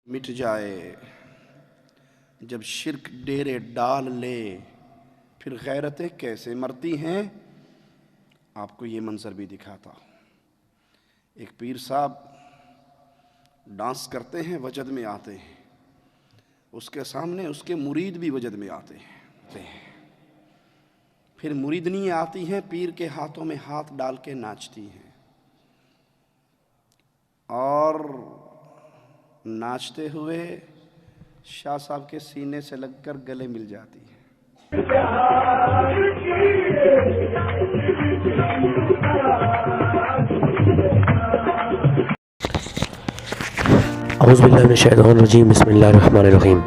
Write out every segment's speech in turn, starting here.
مٹ جائے جب شرک ڈیرے ڈال لے، پھر غیرتیں کیسے مرتی ہیں۔ آپ کو یہ منظر بھی دکھاتا ہوں۔ ایک پیر صاحب ڈانس کرتے ہیں، وجد میں آتے ہیں، اس کے سامنے اس کے مرید بھی وجد میں آتے ہیں، پھر مریدنی آتی ہیں، پیر کے ہاتھوں میں ہاتھ ڈال کے ناچتی ہیں، اور ناچتے ہوئے شاہ صاحب کے سینے سے لگ کر گلے مل جاتی ہے۔ اعوذ باللہ من الشیطان الرجیم، بسم اللہ الرحمن الرحیم۔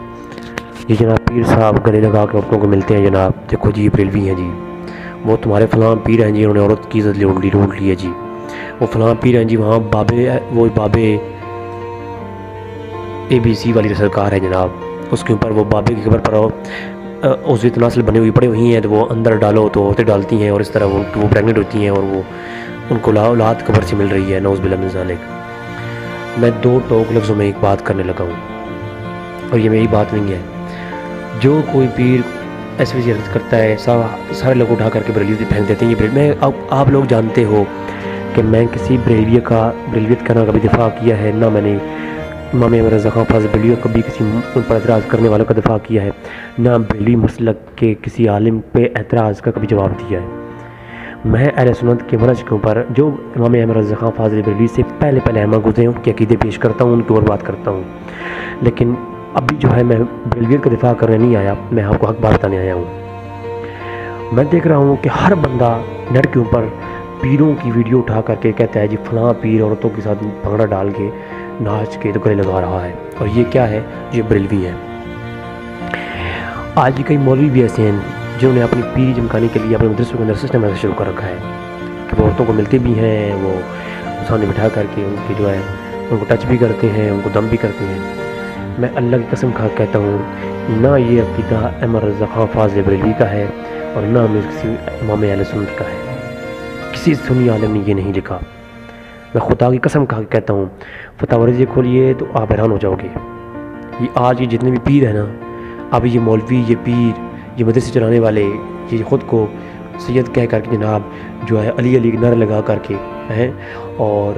یہ جناب پیر صاحب گلے لگا کے عورتوں کو ملتے ہیں۔ جناب دیکھو جی، بریلوی ہیں جی، وہ تمہارے فلاں پیر ہیں جی، انہوں نے عورت کی عزت لوٹ لی ہے جی، وہ فلاں پیر ہیں جی، وہاں بابے اے بی سی والی سرکار ہے جناب، اس کے اوپر وہ بابے کی قبر پر عضوی تناسل بنے ہوئی ہیں، تو وہ اندر ڈالو تو عورتیں ڈالتی ہیں، اور اس طرح وہ پریگننٹ ہوتی ہیں، اور وہ ان کو اولاد قبر سے مل رہی ہے، نعوذ باللہ من ذالک۔ میں دو ٹوک لفظوں میں ایک بات کرنے لگا ہوں، اور یہ میری بات نہیں ہے۔ جو کوئی پیر ایسی ویسی حرکت کرتا ہے، سارے لوگ اٹھا کر کے بریلویت پھینک دیتے ہیں۔ میں آپ لوگ جانتے ہو کہ میں کسی بریلویت کا نہ کبھی دفاع کیا ہے، نہ میں نے امام احمد رضا خان فاضل بریلوی کبھی کسی ان پر اعتراض کرنے والوں کا دفاع کیا ہے، نہ بریلوی مسلک کے کسی عالم پہ اعتراض کا کبھی جواب دیا ہے۔ میں اہل سنت کے منہج کے اوپر جو امام احمد رضا خان فاضل بریلوی سے پہلے احمد گزرے ہیں، ان کے عقیدے پیش کرتا ہوں، ان کے اوپر بات کرتا ہوں، لیکن ابھی جو ہے میں بریلویت کا دفاع کرنے نہیں آیا، میں آپ کو حق بات بتانے آیا ہوں۔ میں دیکھ رہا ہوں کہ ہر بندہ نیٹ کے اوپر پیروں کی ویڈیو اٹھا کر کے کہتا ہے جی فلاں پیر عورتوں کے ساتھ بھنگڑا ڈال کے ناچ کے تو گلے لگا رہا ہے، اور یہ کیا ہے؟ یہ بریلوی ہیں۔ آج کئی مولوی بھی ایسے ہیں جنہوں نے اپنی پیری چمکانے کے لیے اپنے مدرسوں کے اندر سسٹم ایسا شروع کر رکھا ہے کہ وہ عورتوں کو ملتے بھی ہیں، وہ سامنے بٹھا کر کے ان کے جو ہے ان کو ٹچ بھی کرتے ہیں، ان کو دم بھی کرتے ہیں۔ میں اللہ کی قسم کھا کہتا ہوں، نہ یہ عقیدہ احمد رضا خان فاضل بریلوی کا ہے، اور نہ کسی امام اہل سنت کا ہے۔ کسی سنی عالم نے یہ نہیں لکھا۔ میں خدا کی قسم کھا کے کہتا ہوں، فتاوی رضویہ کھولیے تو آپ حیران ہو جاؤ گے۔ یہ آج یہ جتنے بھی پیر ہیں نا، اب یہ مولوی، یہ پیر، یہ مدرسے چلانے والے، یہ خود کو سید کہہ کر کے جناب جو ہے علی علی نعرے لگا کر کے ہیں، اور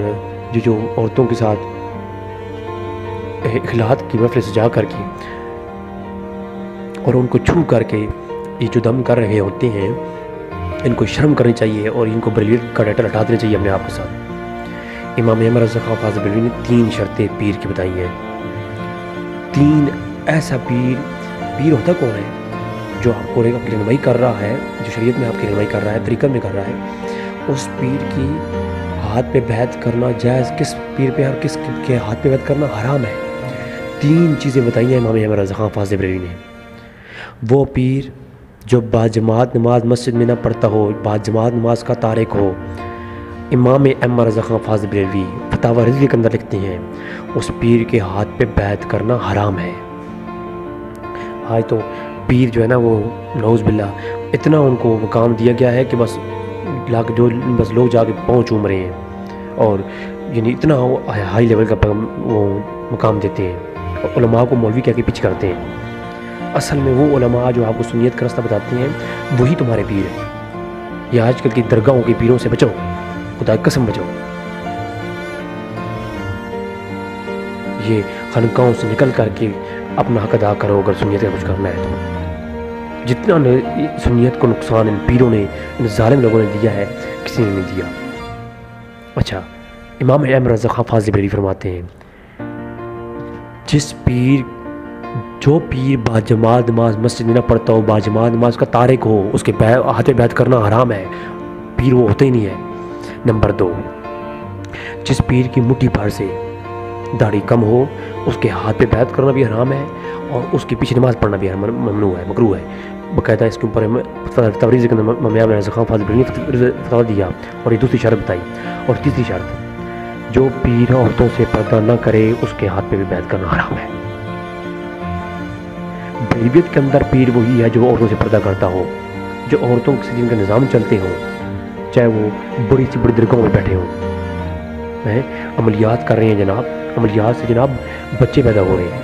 جو عورتوں کے ساتھ اخلاعات کی محفل سجا کر کے اور ان کو چھو کر کے یہ جو دم کر رہے ہوتے ہیں، ان کو شرم کرنی چاہیے، اور ان کو بریلویت کا ٹائٹل ہٹا دینا چاہیے اپنے آپ کے ساتھ۔ امام احمد رضا خان فاضل بریلوی نے 3 شرطیں پیر کی بتائی ہیں۔ 3 ایسا پیر ہوتا کون ہے جو آپ کو آپ کی رہنمائی کر رہا ہے، جو شریعت میں آپ کی رہنمائی کر رہا ہے، طریقہ میں کر رہا ہے، اس پیر کی ہاتھ پہ بیعت کرنا جائز، کس پیر پہ اور کس کے ہاتھ پہ بیعت کرنا حرام ہے۔ 3 چیزیں بتائی ہیں امام احمد رضا خان فاضل بریلوی نے۔ وہ پیر جو باجماعت نماز مسجد میں نہ پڑھتا ہو، باجماعت نماز کا تارک ہو، امام احمد رضا خان فاضل بریلوی فتاوی رضویہ کے اندر لکھتے ہیں اس پیر کے ہاتھ پہ بیعت کرنا حرام ہے۔ آج تو پیر جو ہے نا، وہ نعوذ باللہ اتنا ان کو مقام دیا گیا ہے کہ بس لوگ جا کے پاؤں چوم رہے ہیں، اور یعنی اتنا ہائی لیول کا وہ مقام دیتے ہیں، اور علماء کو مولوی کہہ کے پیچھے کرتے ہیں۔ اصل میں وہ علماء جو آپ کو سنیت کا راستہ بتاتے ہیں، وہی تمہارے پیر ہیں۔ یہ آج کل کی درگاہوں کے پیروں سے بچو، خدا کی قسم بچو۔ یہ خانقاہوں سے نکل کر کے اپنا حق ادا کرو، اگر سنیت کا کچھ کرنا ہے تو۔ جتنا سنیت کو نقصان ان پیروں نے، ان ظالم لوگوں نے دیا ہے، کسی نے نہیں دیا۔ اچھا، امام احمد رضا خان فاضل بریلوی فرماتے ہیں، جو پیر باجماعت نماز مسجد میں نہ پڑھتا ہو، باجماعت نماز کا تارک ہو، اس کے ہاتھ پہ بیعت کرنا حرام ہے، پیر وہ ہوتا ہی نہیں ہے۔ نمبر 2، جس پیر کی مٹھی بھر سے داڑھی کم ہو، اس کے ہاتھ پہ بیعت کرنا بھی حرام ہے، اور اس کے پیچھے نماز پڑھنا بھی ممنوع ہے، مکروہ ہے۔ باقاعدہ اس کے اوپر فتاوی رضویہ کے اندر امام احمد رضا خان فاضل بریلوی نے فتویٰ دیا، اور یہ دوسری شرط بتائی۔ اور تیسری شرط، جو پیر عورتوں سے پردہ نہ کرے، اس کے ہاتھ پہ بھی بیعت کرنا حرام ہے۔ بریلویت کے اندر پیر وہی ہے جو عورتوں سے پردہ کرتا ہو، جو عورتوں سے جن کا نظام چلتے ہوں، چاہے وہ بڑی سی بڑی درگاہوں میں بیٹھے ہوں، عملیات کر رہے ہیں جناب، عملیات سے جناب بچے پیدا ہو رہے ہیں،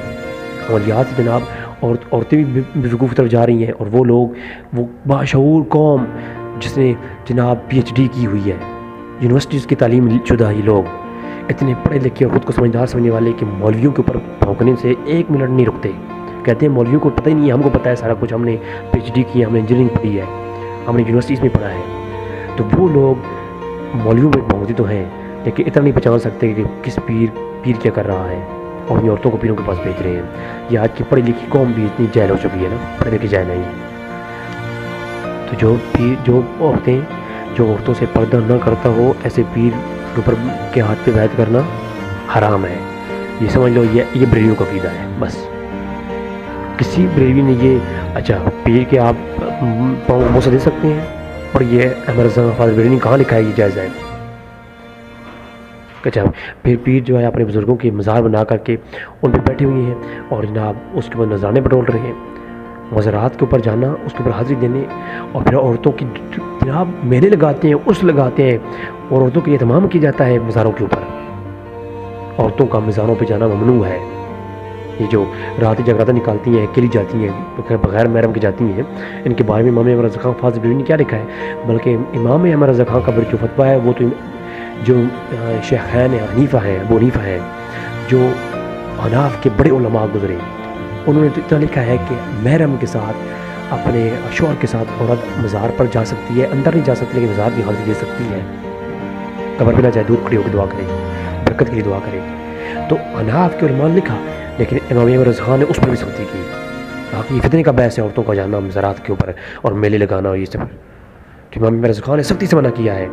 عملیات سے جناب عورتیں بھی بیوقوف کی طرف جا رہی ہیں، اور وہ لوگ، وہ باشعور قوم جس نے جناب PhD کی ہوئی ہے، یونیورسٹیز کی تعلیم شدہ یہ لوگ، اتنے پڑھے لکھے اور خود کو سمجھدار سمجھنے والے کہ مولویوں کے اوپر بھونکنے سے ایک منٹ نہیں رکتے. کہتے ہیں مولویوں کو پتہ ہی نہیں ہے، ہم کو پتہ ہے سارا کچھ، ہم نے PhD کی ہے، ہم نے انجینئرنگ پڑھی ہے، ہم نے یونیورسٹیز میں پڑھا ہے. تو وہ لوگ مولویوں پہ بھونکتے تو ہیں، لیکن اتنا نہیں پہچان سکتے کہ کس پیر کیا کر رہا ہے، اور اپنی عورتوں کو پیروں کے پاس بھیج رہے ہیں. یہ آج کی پڑھی لکھی قوم بھی اتنی جاہل ہو چکی ہے نا، پڑھے لکھے جاہل نہیں. تو جو عورتوں سے پردہ نہ کرتا ہو، ایسے پیر کے اوپر کے ہاتھ پہ بیعت کرنا حرام ہے. یہ سمجھ لو یہ بریلیوں کا عقیدہ ہے. بس کسی بریلوی نے یہ اچھا پیر کے آپ پاؤں موسا دے سکتے ہیں، اور یہ احمد رضا خان فاضل بریلوی نے کہاں لکھا ہے یہ جائز ہے؟ اچھا پھر پیر جو ہے اپنے بزرگوں کے مزار بنا کر کے ان پہ بیٹھے ہوئے ہیں، اور جناب اس کے بعد نذرانے بٹول رہے ہیں. مزارات کے اوپر جانا، اس کے اوپر حاضری دینے، اور پھر عورتوں کی جناب میلے لگاتے ہیں، اس لگاتے ہیں، اور عورتوں کے اہتمام کیا جاتا ہے مزاروں کے اوپر. عورتوں کا مزاروں پہ جانا ممنوع ہے. یہ جو رات جگراتہ نکالتی ہیں، اکیلی جاتی ہیں، بغیر محرم کے جاتی ہیں، ان کے بارے میں امام احمد رضا خان فاضل بریلوی نے کیا لکھا ہے؟ بلکہ امام احمد رضا خان کا جو فتویٰ ہے وہ تو جو شیخین حنیفہ ہیں، ابو حنیفہ ہیں، جو حناف کے بڑے علماء گزرے، انہوں نے تو اتنا لکھا ہے کہ محرم کے ساتھ، اپنے شوہر کے ساتھ عورت مزار پر جا سکتی ہے، اندر نہیں جا سکتی لیکن مزار کی حاضری دے سکتی ہے. قبر پہ نہ جائے، دور کھڑی ہو کے دعا کرے، برکت کے لیے دعا کرے. تو حناف کے علماء نے لکھا، لیکن امام احمد رضا خان نے اس پر بھی سختی کی. کہا کہ یہ فتنے کا باعث ہے عورتوں کا جانا مزارات کے اوپر اور میلے لگانا اور یہ سب. تو امام احمد رضا خان نے سختی سے منع کیا ہے،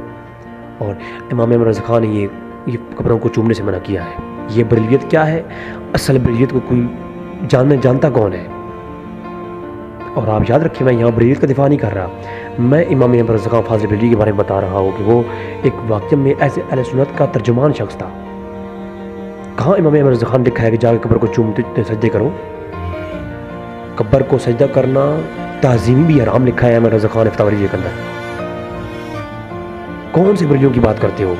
اور امام احمد رضا خان نے یہ قبروں کو چومنے سے منع کیا ہے. یہ بریلیت کیا ہے؟ اصل بریلیت کو کوئی جانتا کون ہے؟ اور آپ یاد رکھیں، میں یہاں بریلیت کا دفاع نہیں کر رہا، میں امام احمد رضا خان فاضل بریلوی کے بارے میں بتا رہا ہوں کہ وہ ایک واقعہ میں ایسے اہل سنت کا ترجمان شخص تھا. کہاں امام احمد رضا خان لکھا ہے کہ جا کے قبر کو چومتے سجدے کرو؟ قبر کو سجدہ کرنا تعظیمی بھی حرام لکھا ہے احمد رضا خان فتاوی کے اندر. کون سے بریلیوں کی بات کرتے ہو؟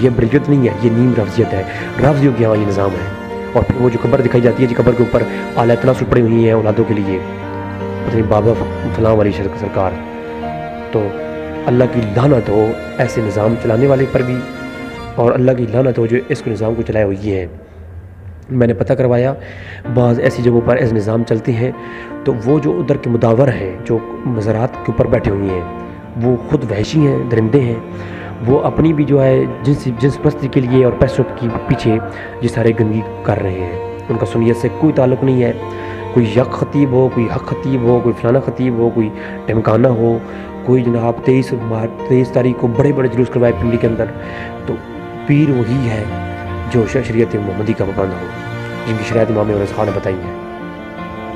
یہ بریلیت نہیں ہے، یہ نیم رفضیت ہے. رفضیوں کے یہاں یہ نظام ہے. اور پھر وہ جو قبر دکھائی جاتی ہے، جی قبر کے اوپر اعلیٰ تناسل پڑی ہوئی ہیں اولادوں کے لیے، پتہ نہیں بابا فلاں والی سرکار. تو اللہ کی لعنت ہو ایسے نظام چلانے والے پر بھی، اور اللہ کی لعنت ہو جو اس نظام کو چلائے ہوئی ہیں. میں نے پتہ کروایا بعض ایسی جگہوں پر ایسے نظام چلتے ہیں، تو وہ جو ادھر کے مداور ہیں، جو مزارات کے اوپر بیٹھے ہوئے ہیں، وہ خود وحشی ہیں، درندے ہیں. وہ اپنی بھی جو ہے جنس پرستی کے لیے اور پیسوں کے پیچھے یہ سارے گندگی کر رہے ہیں. ان کا سنیت سے کوئی تعلق نہیں ہے. کوئی یک خطیب ہو، کوئی حق خطیب ہو، کوئی فلانا خطیب ہو، کوئی ٹمکانہ ہو، کوئی جناب 23 تاریخ کو بڑے جلوس کروائے پنڈی کے اندر، تو پیر وہی ہے جو شریعت محمدی کا پابند ہو، جن کی شریعت امام رضا خان نے بتائی ہے.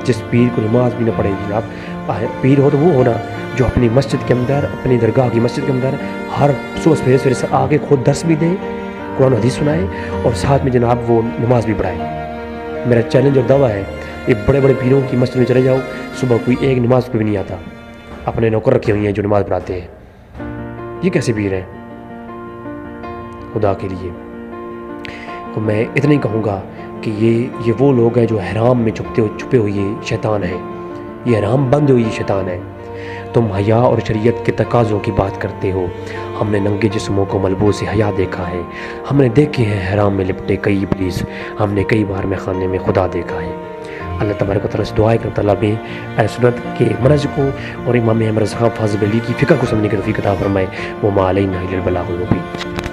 جس پیر کو نماز بھی نہ پڑھے جناب، پیر ہو تو وہ ہونا جو اپنی مسجد کے اندر، اپنی درگاہ کی مسجد کے اندر ہر صبح سویرے سے آگے خود درس بھی دے، قرآن حدیث سنائے، اور ساتھ میں جناب وہ نماز بھی پڑھائے. میرا چیلنج اور دعویٰ ہے، یہ بڑے پیروں کی مسجد میں چلے جاؤ، صبح کوئی ایک نماز پہ بھی نہیں آتا، اپنے نوکر رکھے ہوئی ہیں جو نماز پڑھاتے ہیں. یہ کیسے پیر ہیں خدا کے لیے؟ تو میں اتنا ہی کہوں گا کہ یہ وہ لوگ ہیں جو حرام میں چھپے ہوئے شیطان ہیں. یہ حرام بند ہوئی شیطان ہے. تم حیا اور شریعت کے تقاضوں کی بات کرتے ہو. ہم نے ننگے جسموں کو ملبوس حیا دیکھا ہے. ہم نے دیکھے ہیں حرام میں لپٹے کئی ابلیس. ہم نے کئی بار میں خانے میں خدا دیکھا ہے. اللہ تبارک و تعالیٰ سے دعا ہے کہ اللہ میں اہل سنت کے منہج کو اور امام احمد رضا خان فاضل بریلوی کی فکر کو سمجھنے کی توفیق عطا فرمائے. وما علینا الا البلاغ المبین.